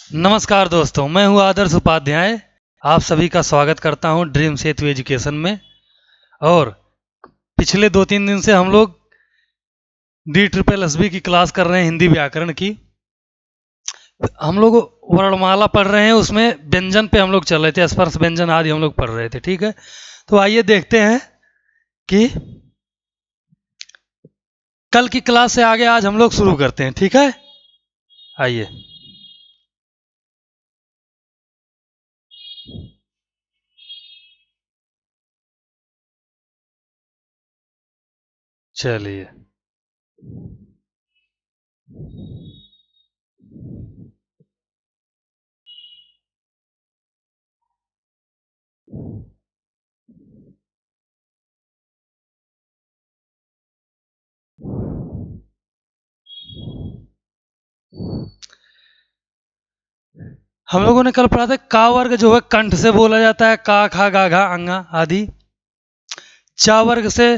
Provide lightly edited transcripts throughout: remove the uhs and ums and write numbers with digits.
नमस्कार दोस्तों, मैं हूं आदर्श उपाध्याय। आप सभी का स्वागत करता हूं ड्रीम सेतु एजुकेशन में। और पिछले 2-3 दिन से हम लोग DSSB की क्लास कर रहे हैं, हिंदी व्याकरण की। हम लोग वर्णमाला पढ़ रहे हैं, उसमें व्यंजन पे हम लोग चल रहे थे, स्पर्श व्यंजन आदि हम लोग पढ़ रहे थे। ठीक है, तो आइए देखते हैं कि कल की क्लास से आगे आज हम लोग शुरू करते हैं। ठीक है, आइए। चलिए, हम लोगों ने कल पढ़ा था का वर्ग जो है कंठ से बोला जाता है, का खा गा घा अंगा आदि। चा वर्ग से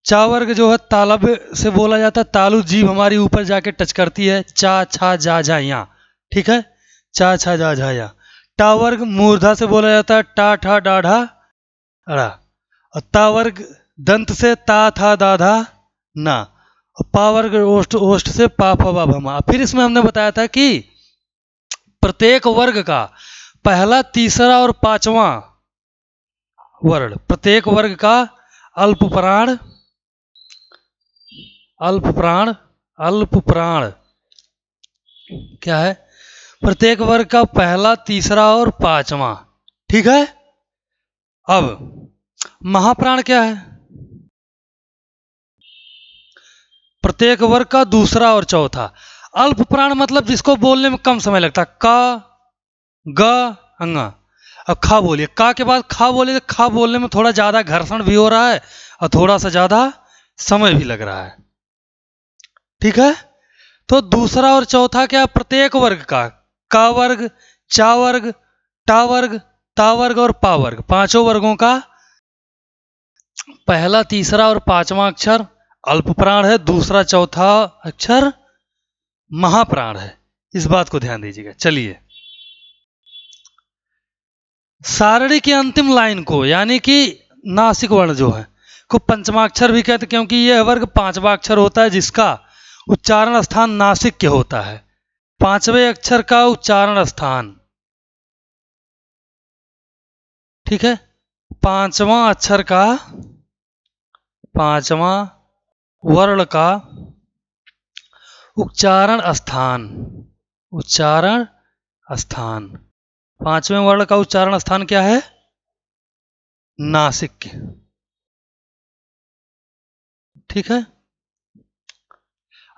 चा वर्ग जो है तालब से बोला जाता है, तालु जीभ हमारी ऊपर जाके टच करती है, चा छा जा झा या। ठीक है, चा छा जा झा या। टा वर्ग मूर्धा से बोला जाता है, टा ठा डाढ़ा अड़ा। और ता वर्ग दंत से, ता था दाधा ना। और पा वर्ग ओष्ठ ओष्ठ से, पा फा बा भमा। फिर इसमें हमने बताया था कि प्रत्येक वर्ग का पहला, तीसरा और पांचवा वर्ण, प्रत्येक वर्ग का अल्प प्राण अल्प प्राण अल्प प्राण क्या है, प्रत्येक वर्ग का पहला, तीसरा और पांचवा। ठीक है, अब महाप्राण क्या है, प्रत्येक वर्ग का दूसरा और चौथा। अल्प प्राण मतलब जिसको बोलने में कम समय लगता है, का ग अंगा। अब खा बोलिए, का के बाद खा बोलिए तो खा बोलने में थोड़ा ज्यादा घर्षण भी हो रहा है और थोड़ा सा ज्यादा समय भी लग रहा है। ठीक है, तो दूसरा और चौथा क्या, प्रत्येक वर्ग का वर्ग, चा वर्ग, टा वर्ग, ता वर्ग और पा वर्ग, पांचों वर्गों का पहला, तीसरा और पांचवा अक्षर अल्प प्राण है, दूसरा चौथा अक्षर महाप्राण है। इस बात को ध्यान दीजिएगा। चलिए, सारणी की अंतिम लाइन को यानी कि नासिक वर्ण जो है को पंचमाक्षर भी कहते, क्योंकि यह वर्ग पांचवा अक्षर होता है जिसका उच्चारण स्थान नासिक के होता है। पांचवें अक्षर का उच्चारण स्थान, ठीक है, पांचवा अक्षर का, पांचवा वर्ण का उच्चारण स्थान, उच्चारण स्थान, पांचवें वर्ण का उच्चारण स्थान क्या है, नासिक। ठीक है,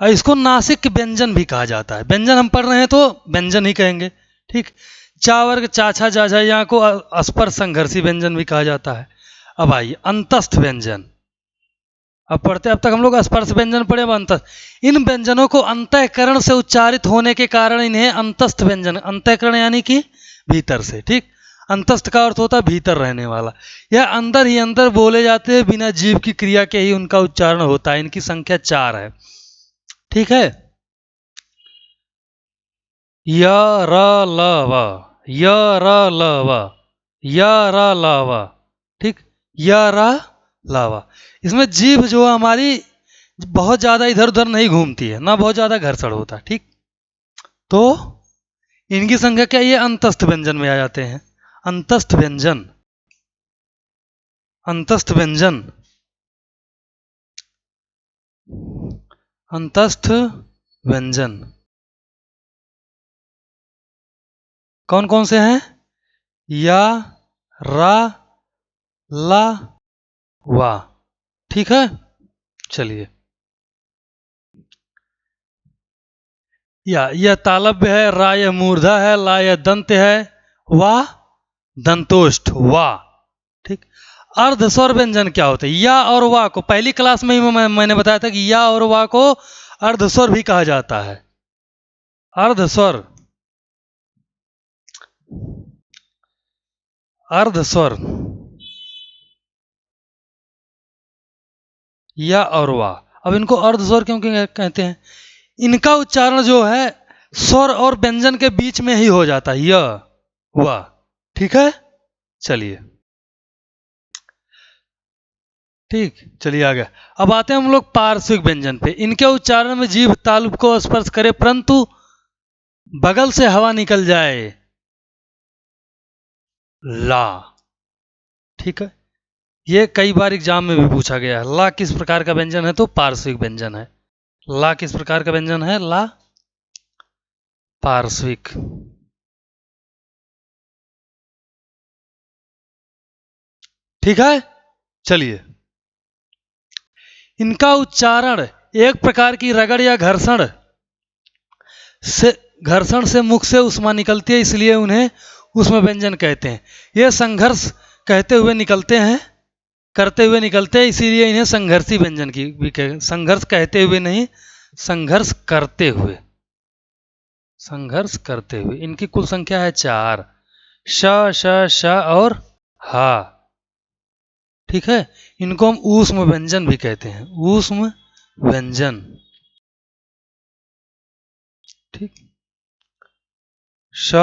और इसको नासिक व्यंजन भी कहा जाता है। व्यंजन हम पढ़ रहे हैं तो व्यंजन ही कहेंगे। ठीक, चा वर्ग चाछा जाझा यहाँ को स्पर्श संघर्षी व्यंजन भी कहा जाता है। अब आइए अंतस्थ व्यंजन। अब पढ़ते, अब तक हम लोग स्पर्श व्यंजन पढ़े, अब अंतस्थ। इन व्यंजनों को अंतःकरण से उच्चारित होने के कारण इन्हें अंतस्थ व्यंजन, अंतःकरण यानी कि भीतर से। ठीक, अंतस्थ का अर्थ होता है भीतर रहने वाला, यह अंदर ही अंदर बोले जाते हैं, बिना जीव की क्रिया के ही उनका उच्चारण होता है। इनकी संख्या 4 है। ठीक है, य र ल व, य र ल व, य र ल व। ठीक, य र ल व। इसमें जीभ जो हमारी बहुत ज्यादा इधर उधर नहीं घूमती है, ना बहुत ज्यादा घर्षण होता। ठीक, तो इनकी संख्या क्या, ये अंतस्थ व्यंजन में आ जाते हैं। अंतस्थ व्यंजन, अंतस्थ व्यंजन, अंतस्थ व्यंजन कौन कौन से हैं, या, रा, ला, वा। ठीक है, चलिए, या यह तालव्य है, रा यह मूर्धा है, ला यह दंत है, वा दंतोष्ठ वा। ठीक, अर्ध स्वर व्यंजन क्या होते हैं, या और वा को पहली क्लास में ही मैंने बताया था कि या और वा को अर्ध स्वर भी कहा जाता है। अर्ध स्वर, अर्ध स्वर, या और वा। अब इनको अर्ध स्वर क्यों कहते हैं, इनका उच्चारण जो है स्वर और व्यंजन के बीच में ही हो जाता है, य व। ठीक है, चलिए ठीक, चलिए आगे। अब आते हैं हम लोग पार्श्विक व्यंजन पे। इनके उच्चारण में जीभ तालु को स्पर्श करे परंतु बगल से हवा निकल जाए, ला। ठीक है, ये कई बार एग्जाम में भी पूछा गया है। ला किस प्रकार का व्यंजन है? तो पार्श्विक व्यंजन है। ला किस प्रकार का व्यंजन है? ला पार्श्विक। ठीक है, चलिए। इनका उच्चारण एक प्रकार की रगड़ या घर्षण से मुख से उष्मा निकलती है, इसलिए उन्हें उष्मा व्यंजन कहते हैं। ये संघर्ष कहते हुए निकलते हैं, करते हुए निकलते हैं, इसीलिए इन्हें संघर्षी व्यंजन की भी संघर्ष कहते हुए नहीं, संघर्ष करते हुए। संघर्ष करते हुए। इनकी कुल संख्या है 4, श श श और हा। ठीक है, इनको हम ऊष्म व्यंजन भी कहते हैं, ऊष्म व्यंजन। ठीक, श,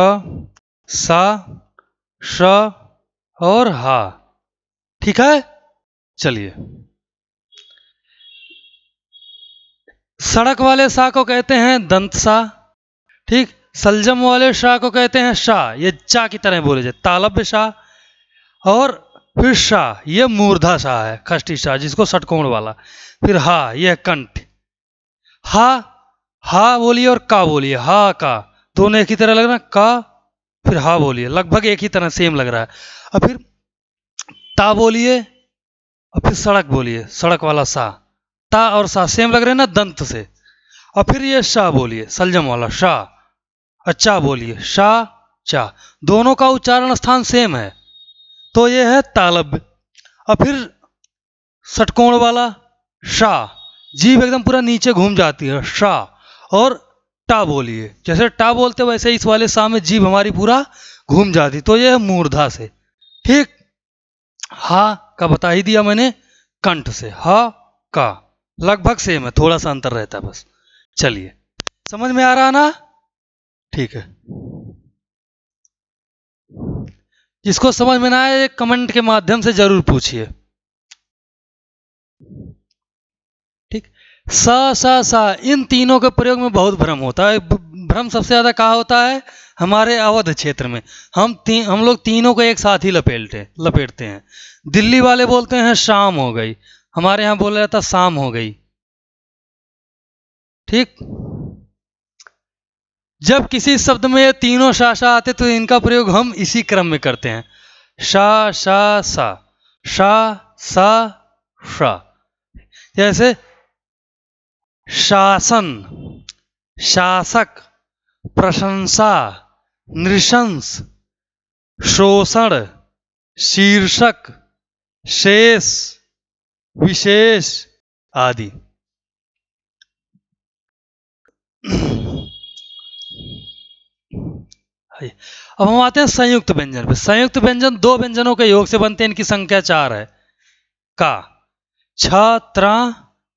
सा, श और हा। ठीक है, चलिए। सड़क वाले सा को कहते हैं दंत सा। ठीक, सलजम वाले शाह को कहते हैं शाह, ये चा की तरह बोले जाए, तालब्य शाह। और फिर शाह, ये मूर्धा शाह है, खष्टी शाह, जिसको षटकोण वाला। फिर हा, यह कंठ। हा, हा बोलिए और का बोलिए, हा का दोनों एक ही तरह लग रहा है, का फिर हा बोलिए, लगभग एक ही तरह सेम लग रहा है। और फिर ता बोलिए और फिर सड़क बोलिए, सड़क वाला सा। ता और सा सेम लग रहे हैं ना दंत से। और फिर ये शाह बोलिए, सलजम वाला शाह। अच्छा बोलिए, शाह चा, दोनों का उच्चारण स्थान सेम है, तो ये है तालब्य। और फिर षटकोण वाला शाह, जीभ एकदम पूरा नीचे घूम जाती है, शाह। और टा बोलिए, जैसे टा बोलते वैसे इस वाले सा में जीभ हमारी पूरा घूम जाती, तो ये है मूर्धा से। ठीक, हा का बता ही दिया मैंने, कंठ से। हा का लगभग सेम है, थोड़ा सा अंतर रहता है बस। चलिए, समझ में आ रहा ना? ठीक है, जिसको समझ में ना आए कमेंट के माध्यम से जरूर पूछिए। ठीक, सा सा सा, इन तीनों के प्रयोग में बहुत भ्रम होता है। भ्रम सबसे ज्यादा कहाँ होता है? हमारे अवध क्षेत्र में। हम लोग तीनों को एक साथ ही लपेटते हैं। दिल्ली वाले बोलते हैं शाम हो गई, हमारे यहाँ बोला जाता शाम हो गई। ठीक, जब किसी शब्द में ये तीनों शाशा आते तो इनका प्रयोग हम इसी क्रम में करते हैं, शा शा सा, शा सा शा। जैसे शासन, शासक, प्रशंसा, नृशंस, शोषण, शीर्षक, शेष, विशेष आदि। अब हम आते हैं संयुक्त व्यंजन पे। संयुक्त व्यंजन दो व्यंजनों के योग से बनते हैं, इनकी संख्या 4 है। का, छ, त्रा,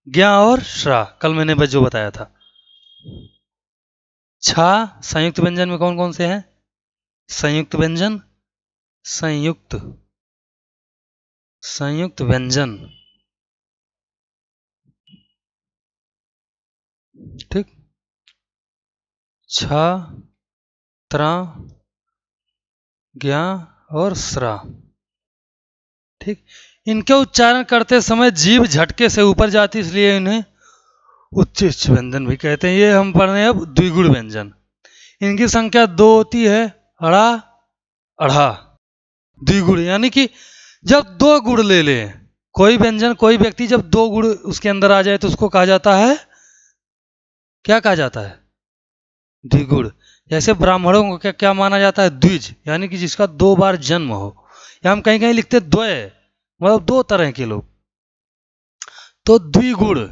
ज्ञा और श्रा, कल मैंने जो बताया था। छा संयुक्त व्यंजन में कौन कौन से हैं? संयुक्त व्यंजन, संयुक्त संयुक्त व्यंजन। ठीक, छ, त्रा, ज्ञा और श्रा। ठीक, इनके उच्चारण करते समय जीभ झटके से ऊपर जाती, इसलिए इन्हें उच्च व्यंजन भी कहते हैं। ये हम पढ़ रहे हैं अब द्विगुण व्यंजन। इनकी संख्या 2 होती है, अड़ा, अढ़ा। द्विगुण यानी कि जब 2 गुण ले ले कोई व्यंजन, कोई व्यक्ति, जब 2 गुण उसके अंदर आ जाए तो उसको कहा जाता है, क्या कहा जाता है? द्विगुण। जैसे ब्राह्मणों को क्या क्या माना जाता है? द्विज, यानी कि जिसका 2 बार जन्म हो। या हम कहीं कहीं लिखते द्वय, मतलब 2 तरह के लोग। तो द्विगुण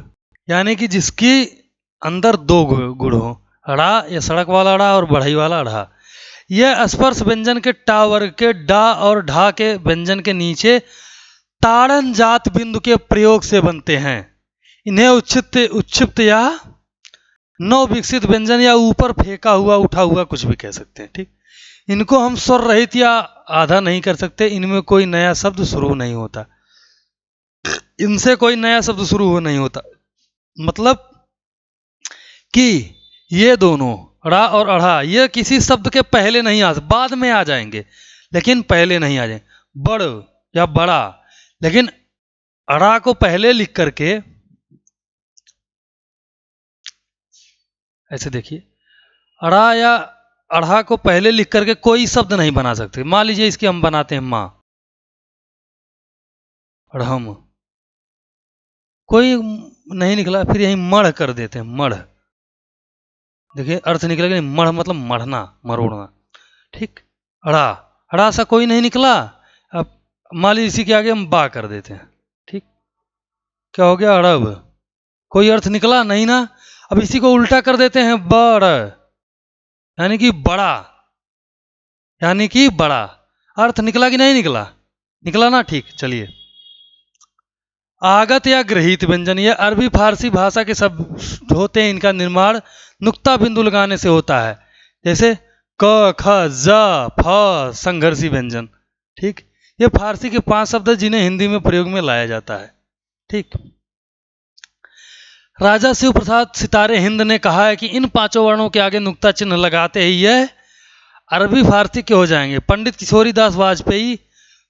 यानी कि जिसकी अंदर 2 गुण हो, अड़ा या सड़क वाला अड़ा और बढ़ई वाला अड़ा। यह स्पर्श व्यंजन के टा वर्ग के डा और ढा के व्यंजन के नीचे ताड़न जात बिंदु के प्रयोग से बनते हैं। इन्हें उच्छिप्त या नव विकसित व्यंजन या ऊपर फेंका हुआ उठा हुआ कुछ भी कह सकते हैं। ठीक, इनको हम स्वर रहित या आधा नहीं कर सकते। इनमें कोई नया शब्द शुरू नहीं होता, इनसे कोई नया शब्द शुरू हो नहीं होता। मतलब कि ये दोनों ड़ा और अढ़ा ये किसी शब्द के पहले नहीं आ, बाद में आ जाएंगे लेकिन पहले नहीं आ जाएंगे। बड़ या बड़ा, लेकिन अड़ा को पहले लिख करके ऐसे देखिए, अड़ा या अढ़ा को पहले लिख करके कोई शब्द नहीं बना सकते। मान लीजिए इसकी हम बनाते हैं माँ, अढ़म, कोई नहीं निकला, फिर यही मढ़ कर देते हैं, मढ़। देखिए अर्थ निकलेगा, मढ़ मतलब मढ़ना, मरोड़ना। ठीक, अड़ा, अड़ा सा कोई नहीं निकला। अब मान लीजिए इसी के आगे हम बा कर देते हैं। ठीक, क्या हो गया, अड़ब, कोई अर्थ निकला नहीं ना। अब इसी को उल्टा कर देते हैं, बड़, यानी कि बड़ा, यानी कि बड़ा। अर्थ निकला कि नहीं निकला, निकला ना। ठीक, चलिए, आगत या गृहीत व्यंजन ये अरबी फारसी भाषा के शब्द होते हैं। इनका निर्माण नुक्ता बिंदु लगाने से होता है, जैसे क ख ज फ संघर्षी व्यंजन। ठीक, ये फारसी के 5 शब्द हैं जिन्हें हिंदी में प्रयोग में लाया जाता है। ठीक, राजा शिव प्रसाद सितारे हिंद ने कहा है कि इन 5 वर्णों के आगे नुक्ता चिन्ह लगाते ही यह अरबी फारसी के हो जाएंगे। पंडित किशोरी दास वाजपेयी,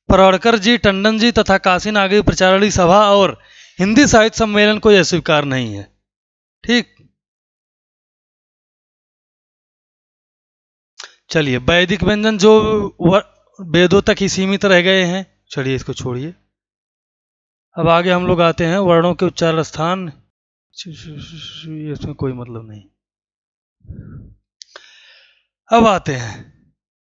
परोड़कर जी, टंडन जी तथा काशी नागरी प्रचारणी सभा और हिंदी साहित्य सम्मेलन को यह स्वीकार नहीं है। ठीक, चलिए, वैदिक व्यंजन जो वेदों तक ही सीमित रह गए हैं, चलिए इसको छोड़िए। अब आगे हम लोग आते हैं वर्णों के उच्चारण स्थान, इसमें कोई मतलब नहीं। अब आते हैं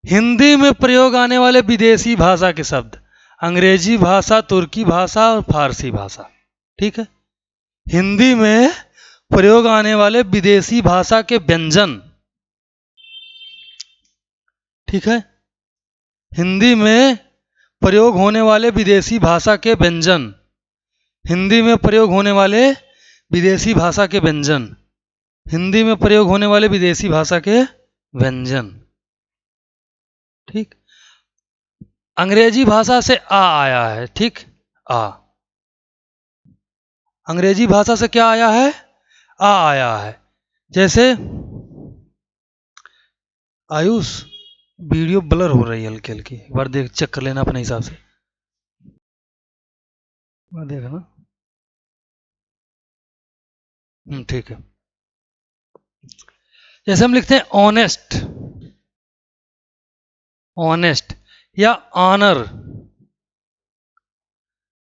हिंदी में प्रयोग आने वाले विदेशी भाषा के शब्द, अंग्रेजी भाषा, तुर्की भाषा और फारसी भाषा। ठीक है, हिंदी में प्रयोग आने वाले विदेशी भाषा के व्यंजन। ठीक है, हिंदी में प्रयोग होने वाले विदेशी भाषा के व्यंजन, हिंदी में प्रयोग होने वाले विदेशी भाषा के व्यंजन, हिंदी में प्रयोग होने वाले विदेशी भाषा के व्यंजन। ठीक, अंग्रेजी भाषा से आ आया है। ठीक, आ, अंग्रेजी भाषा से क्या आया है, आ आया है। जैसे आयुष, वीडियो ब्लर हो रही है हल्की हल्की, एक बार देख चेक कर लेना अपने हिसाब से, देखना। ठीक है, जैसे हम लिखते हैं ऑनेस्ट, ऑनेस्ट या ऑनर,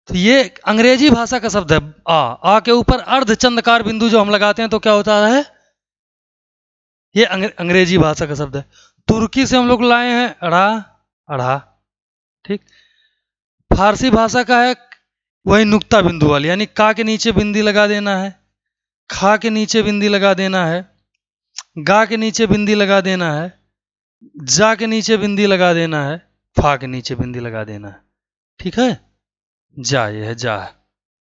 तो ये अंग्रेजी भाषा का शब्द है। आ के ऊपर अर्धचंद्रकार बिंदु जो हम लगाते हैं तो क्या होता है, ये अंग्रेजी भाषा का शब्द है। तुर्की से हम लोग लाए हैं अड़ा, अढ़ा। ठीक, फारसी भाषा का है वही नुक्ता बिंदु वाली, यानी का के नीचे बिंदी लगा देना है, खा के नीचे बिंदी लगा देना है, गा के नीचे बिंदी लगा देना है, जा के नीचे बिंदी लगा देना है, फा के नीचे बिंदी लगा देना है। ठीक है, जा, ये है जा।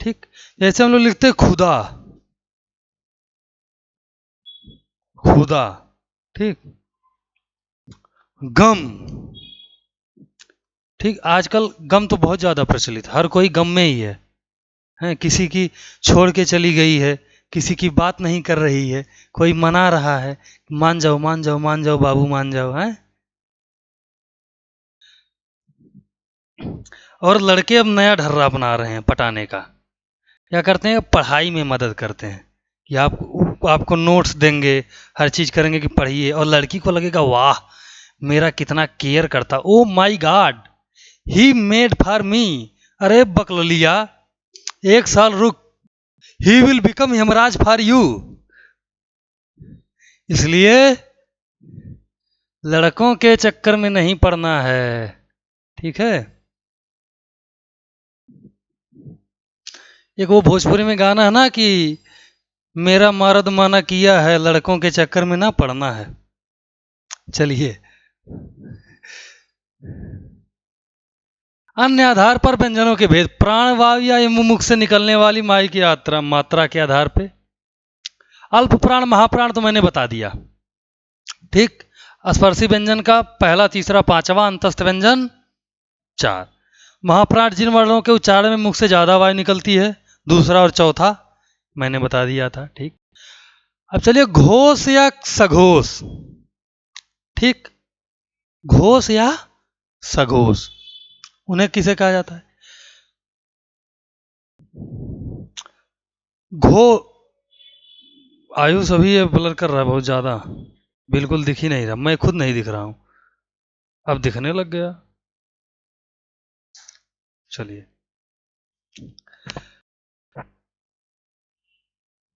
ठीक, जैसे हम लोग लिखते हैं खुदा, खुदा। ठीक, गम। ठीक, आजकल गम तो बहुत ज्यादा प्रचलित, हर कोई गम में ही है, किसी की छोड़ के चली गई है, किसी की बात नहीं कर रही है, कोई मना रहा है, मान जाओ मान जाओ मान जाओ बाबू मान जाओ, है। और लड़के अब नया ढर्रा अपना रहे हैं पटाने का। क्या करते हैं, पढ़ाई में मदद करते हैं कि आपको नोट्स देंगे, हर चीज करेंगे कि पढ़िए, और लड़की को लगेगा वाह मेरा कितना केयर करता, oh my god he made for me. अरे बकलोलिया, 1 साल रुक, he will become Hemraj for you. इसलिए लड़कों के चक्कर में नहीं पड़ना है। ठीक है, एक वो भोजपुरी में गाना है ना कि मेरा मर्द माना किया है, लड़कों के चक्कर में ना पड़ना है। चलिए, अन्य आधार पर व्यंजनों के भेद, प्राणवायु या मुख से निकलने वाली माई की मात्रा के आधार पर अल्प प्राण महाप्राण तो मैंने बता दिया, ठीक। स्पर्शी व्यंजन का पहला, तीसरा, पांचवा, अंतस्थ व्यंजन 4। महाप्राण जिन वर्णों के उच्चारण में मुख से ज्यादा वायु निकलती है, दूसरा और चौथा मैंने बता दिया था, ठीक। अब चलिए घोष या सघोष, ठीक। घोष या सघोष, उन्हें किसे कहा जाता है? घो आयुष अभी ये ब्लर कर रहा है बहुत ज्यादा, बिल्कुल दिख ही नहीं रहा, मैं खुद नहीं दिख रहा हूं, अब दिखने लग गया। चलिए,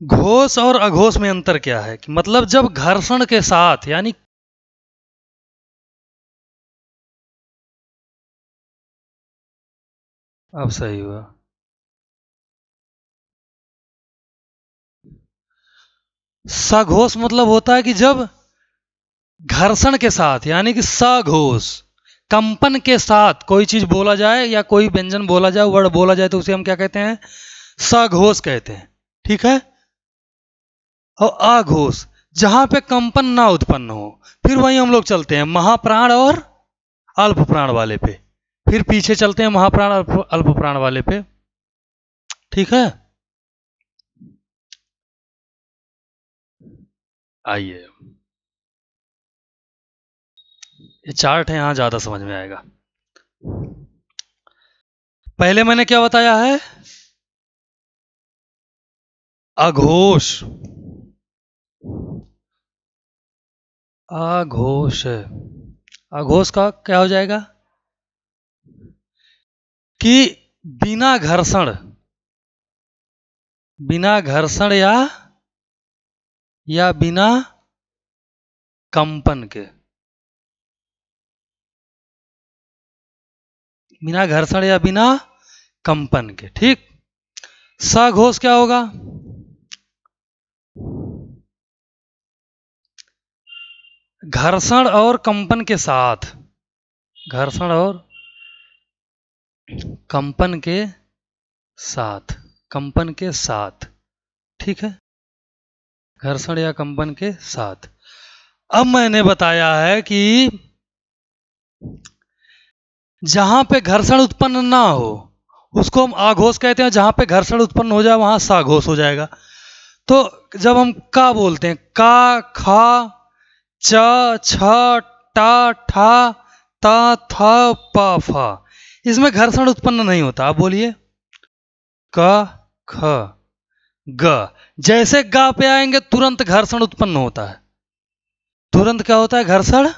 घोष और अघोष में अंतर क्या है कि मतलब जब घर्षण के साथ, यानी अब सही हुआ, सघोष मतलब होता है कि जब घर्षण के साथ, यानी कि सघोष, कंपन के साथ कोई चीज बोला जाए या कोई व्यंजन बोला जाए, वर्ड बोला जाए, तो उसे हम क्या कहते हैं? सघोष कहते हैं, ठीक है। और अघोष जहां पे कंपन ना उत्पन्न हो, फिर वहीं हम लोग चलते हैं महाप्राण और अल्प प्राण वाले पे, फिर पीछे चलते हैं महाप्राण अल्प प्राण वाले पे, ठीक है। आइए, ये चार्ट है, यहां ज्यादा समझ में आएगा। पहले मैंने क्या बताया है? अघोष, अघोष, अघोष का क्या हो जाएगा कि बिना घर्षण, बिना घर्षण या बिना कंपन के, बिना घर्षण या बिना कंपन के, ठीक। सघोष क्या होगा? घर्षण और कंपन के साथ, घर्षण और कंपन के साथ, कंपन के साथ, ठीक है, घर्षण या कंपन के साथ। अब मैंने बताया है कि जहां पे घर्षण उत्पन्न ना हो उसको हम आघोष कहते हैं, जहां पे घर्षण उत्पन्न हो जाए वहां साघोष हो जाएगा। तो जब हम का बोलते हैं, का, खा, च, छ, टा, ठा, ता, था, पा, फा, इसमें घर्षण उत्पन्न नहीं होता। आप बोलिए क, ख, ग, जैसे गा पे आएंगे तुरंत घर्षण उत्पन्न होता है, तुरंत क्या होता है? घर्षण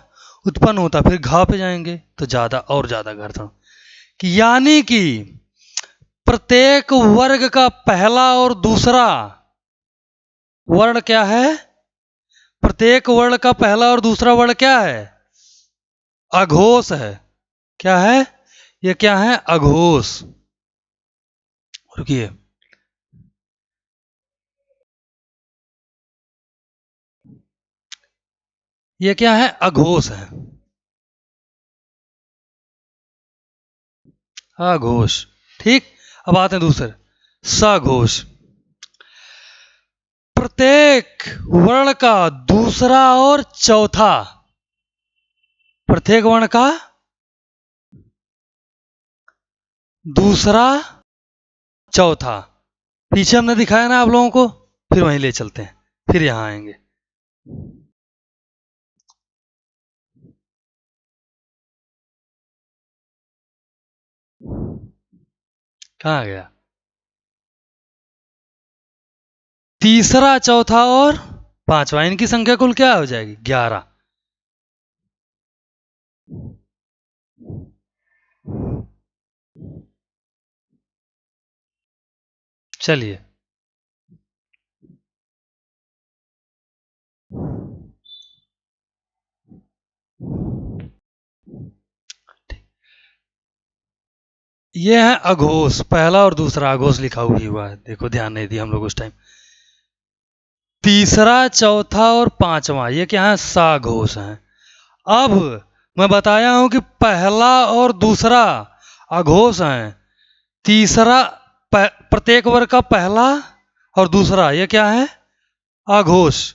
उत्पन्न होता है। फिर घा पे जाएंगे तो ज्यादा और ज्यादा घर्षण, यानी कि प्रत्येक वर्ग का पहला और दूसरा वर्ण क्या है? प्रत्येक वर्ण का पहला और दूसरा वर्ण क्या है? अघोष है। क्या है? ये क्या है? अघोष। रुकिए, ये क्या है? अघोष है, अघोष, ठीक। अब आते हैं दूसरे, सघोष। प्रत्येक वर्ण का दूसरा और चौथा, प्रत्येक वर्ण का दूसरा चौथा, पीछे हमने दिखाया ना आप लोगों को, फिर वहीं ले चलते हैं, फिर यहां आएंगे। कहां गया? तीसरा, चौथा और पांचवा, इनकी संख्या कुल क्या हो जाएगी? 11। चलिए, ये है अघोष, पहला और दूसरा अघोष लिखा हुआ है, देखो ध्यान नहीं दिया हम लोग उस टाइम। तीसरा, चौथा और पांचवा ये क्या है? साघोष है। अब मैं बताया हूं कि पहला और दूसरा अघोष है, तीसरा प्रत्येक वर्ग का पहला और दूसरा ये क्या है? अघोष।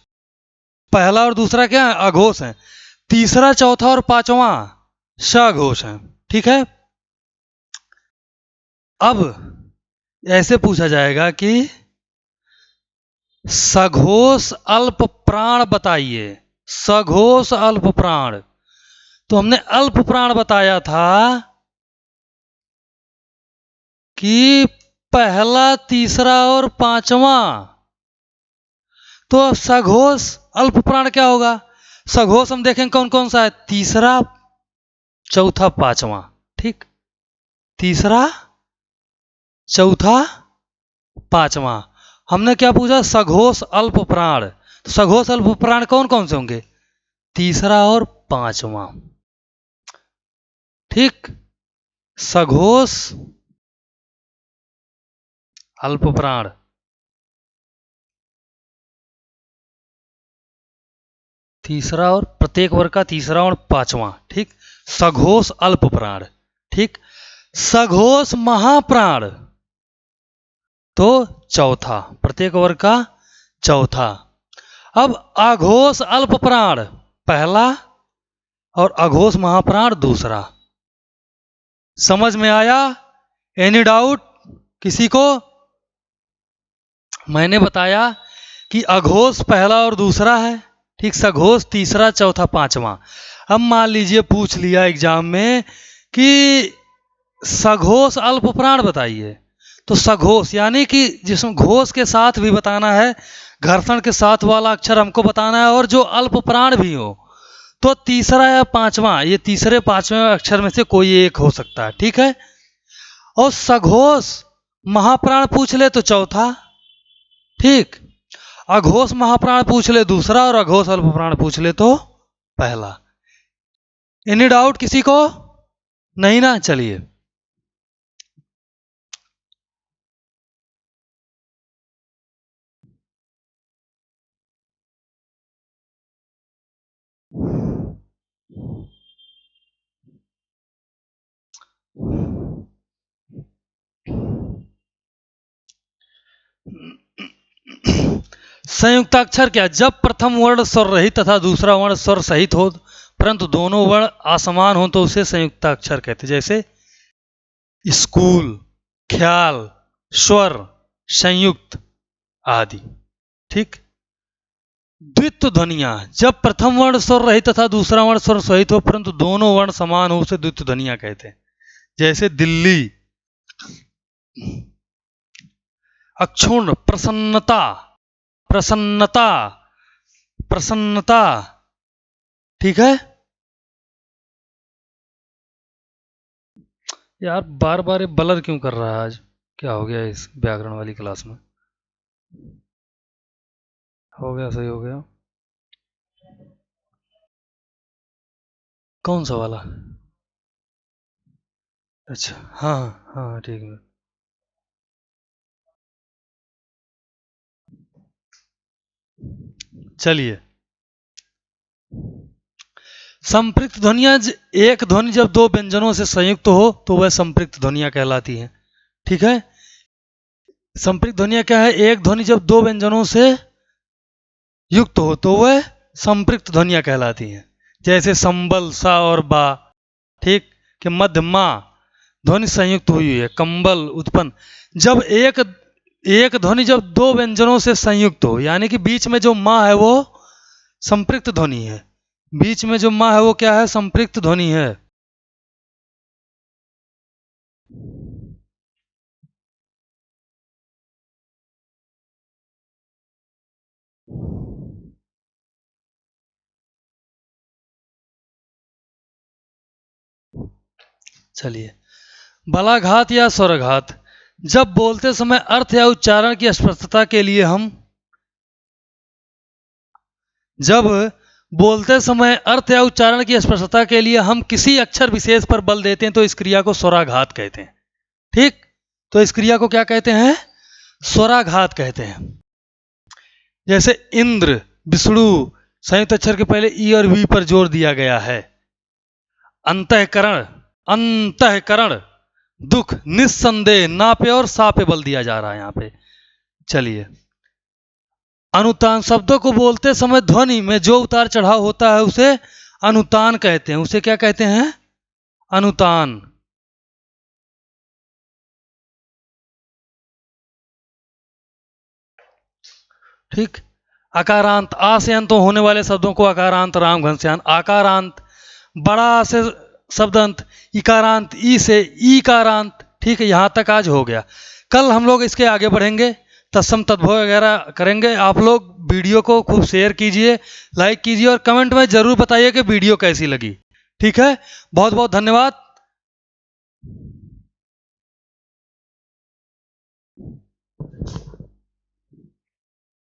पहला और दूसरा क्या है? अघोष है। तीसरा, चौथा और पांचवा सघोष है। ठीक है। अब ऐसे पूछा जाएगा कि सघोष अल्प प्राण बताइए। सघोष अल्प प्राण। तो हमने अल्प प्राण बताया था कि पहला, तीसरा और पांचवा। तो अब सघोष अल्प प्राण क्या होगा? सघोष हम देखेंगे कौन कौन सा है। तीसरा, चौथा, पांचवा। ठीक। तीसरा, चौथा, पांचवा। हमने क्या पूछा? सघोष अल्प प्राण। तो सघोष अल्प प्राण कौन कौन से होंगे? तीसरा और पांचवा। ठीक। सघोष अल्प प्राण, तीसरा और प्रत्येक वर्ग का तीसरा और पांचवा। ठीक। सघोष अल्प प्राण। ठीक। सघोष महाप्राण तो चौथा, प्रत्येक वर्ग का चौथा। अब अघोष अल्प प्राण पहला और अघोष महाप्राण दूसरा। समझ में आया? एनी डाउट किसी को? मैंने बताया कि अघोष पहला और दूसरा है। ठीक। सघोष तीसरा, चौथा, पांचवा। अब मान लीजिए पूछ लिया एग्जाम में कि सघोष अल्प प्राण बताइए। तो सघोष यानी कि जिसमें घोष के साथ भी बताना है, घर्षण के साथ वाला अक्षर हमको बताना है, और जो अल्प प्राण भी हो। तो तीसरा या पांचवा, ये तीसरे पांचवें अक्षर में से कोई एक हो सकता है। ठीक है। और सघोष महाप्राण पूछ ले तो चौथा। ठीक। अघोष महाप्राण पूछ ले दूसरा, और अघोष अल्प प्राण पूछ ले तो पहला। एनी डाउट किसी को? नहीं ना? चलिए। संयुक्ताक्षर क्या? जब प्रथम वर्ण स्वर रहित तथा दूसरा वर्ण स्वर सहित हो, परंतु दोनों वर्ण असमान हो, तो उसे संयुक्ताक्षर कहते हैं। जैसे स्कूल, ख्याल, स्वर, संयुक्त आदि। ठीक। द्वित्व ध्वनियां, जब प्रथम वर्ण स्वर रहित तथा दूसरा वर्ण स्वर सहित हो, परंतु दोनों वर्ण समान हो, उसे द्वित्व ध्वनियां कहते हैं। जैसे दिल्ली, अक्षुण्ण, प्रसन्नता, प्रसन्नता, प्रसन्नता। ठीक है। यार बार बार ये ब्लर क्यों कर रहा है आज? क्या हो गया इस व्याकरण वाली क्लास में? हो गया, सही हो गया। कौन सा वाला? अच्छा, हाँ हाँ, ठीक है। चलिए। संपृक्त ध्वनियां, एक ध्वनि जब दो व्यंजनों से संयुक्त हो तो वह संपृक्त ध्वनियां कहलाती हैं। ठीक है। संपृक्त ध्वनियां क्या है? एक ध्वनि जब दो व्यंजनों से युक्त हो तो वह संपृक्त ध्वनियां कहलाती हैं। जैसे संबल, सा और बा। ठीक। कि मध्य मां ध्वनि संयुक्त हुई है, कंबल, उत्पन्न। जब एक एक ध्वनि जब दो व्यंजनों से संयुक्त हो, यानी कि बीच में जो मां है वो संपृक्त ध्वनि है। बीच में जो मां है वो क्या है? संपृक्त ध्वनि है। चलिए। बलाघात या स्वरघात, जब बोलते समय अर्थ या उच्चारण की स्पष्टता के लिए हम जब बोलते समय अर्थ या उच्चारण की स्पष्टता के लिए हम किसी अक्षर विशेष पर बल देते हैं तो इस क्रिया को स्वराघात कहते हैं। ठीक। तो इस क्रिया को क्या कहते हैं? स्वराघात कहते हैं। जैसे इंद्र, विष्णु, संयुक्त अक्षर के पहले ई और वी पर जोर दिया गया है। अंतःकरण, अंतःकरण, दुख, निस्संदेह, ना पे और सा पे बल दिया जा रहा है यहां पे। चलिए। अनुतान शब्दों को बोलते समय ध्वनि में जो उतार चढ़ाव होता है उसे अनुतान कहते हैं। उसे क्या कहते हैं? अनुतान। ठीक। आकारांत, आ से अंत होने वाले शब्दों को आकारांत, राम घनश्याम। आकारांत, बड़ा आ से शब्द अंत, इकारांत, ई से ईकारांत। ठीक है, यहां तक आज हो गया। कल हम लोग इसके आगे बढ़ेंगे, तत्सम तद्भव वगैरह करेंगे। आप लोग वीडियो को खूब शेयर कीजिए, लाइक कीजिए और कमेंट में जरूर बताइए कि वीडियो कैसी लगी। ठीक है, बहुत बहुत धन्यवाद।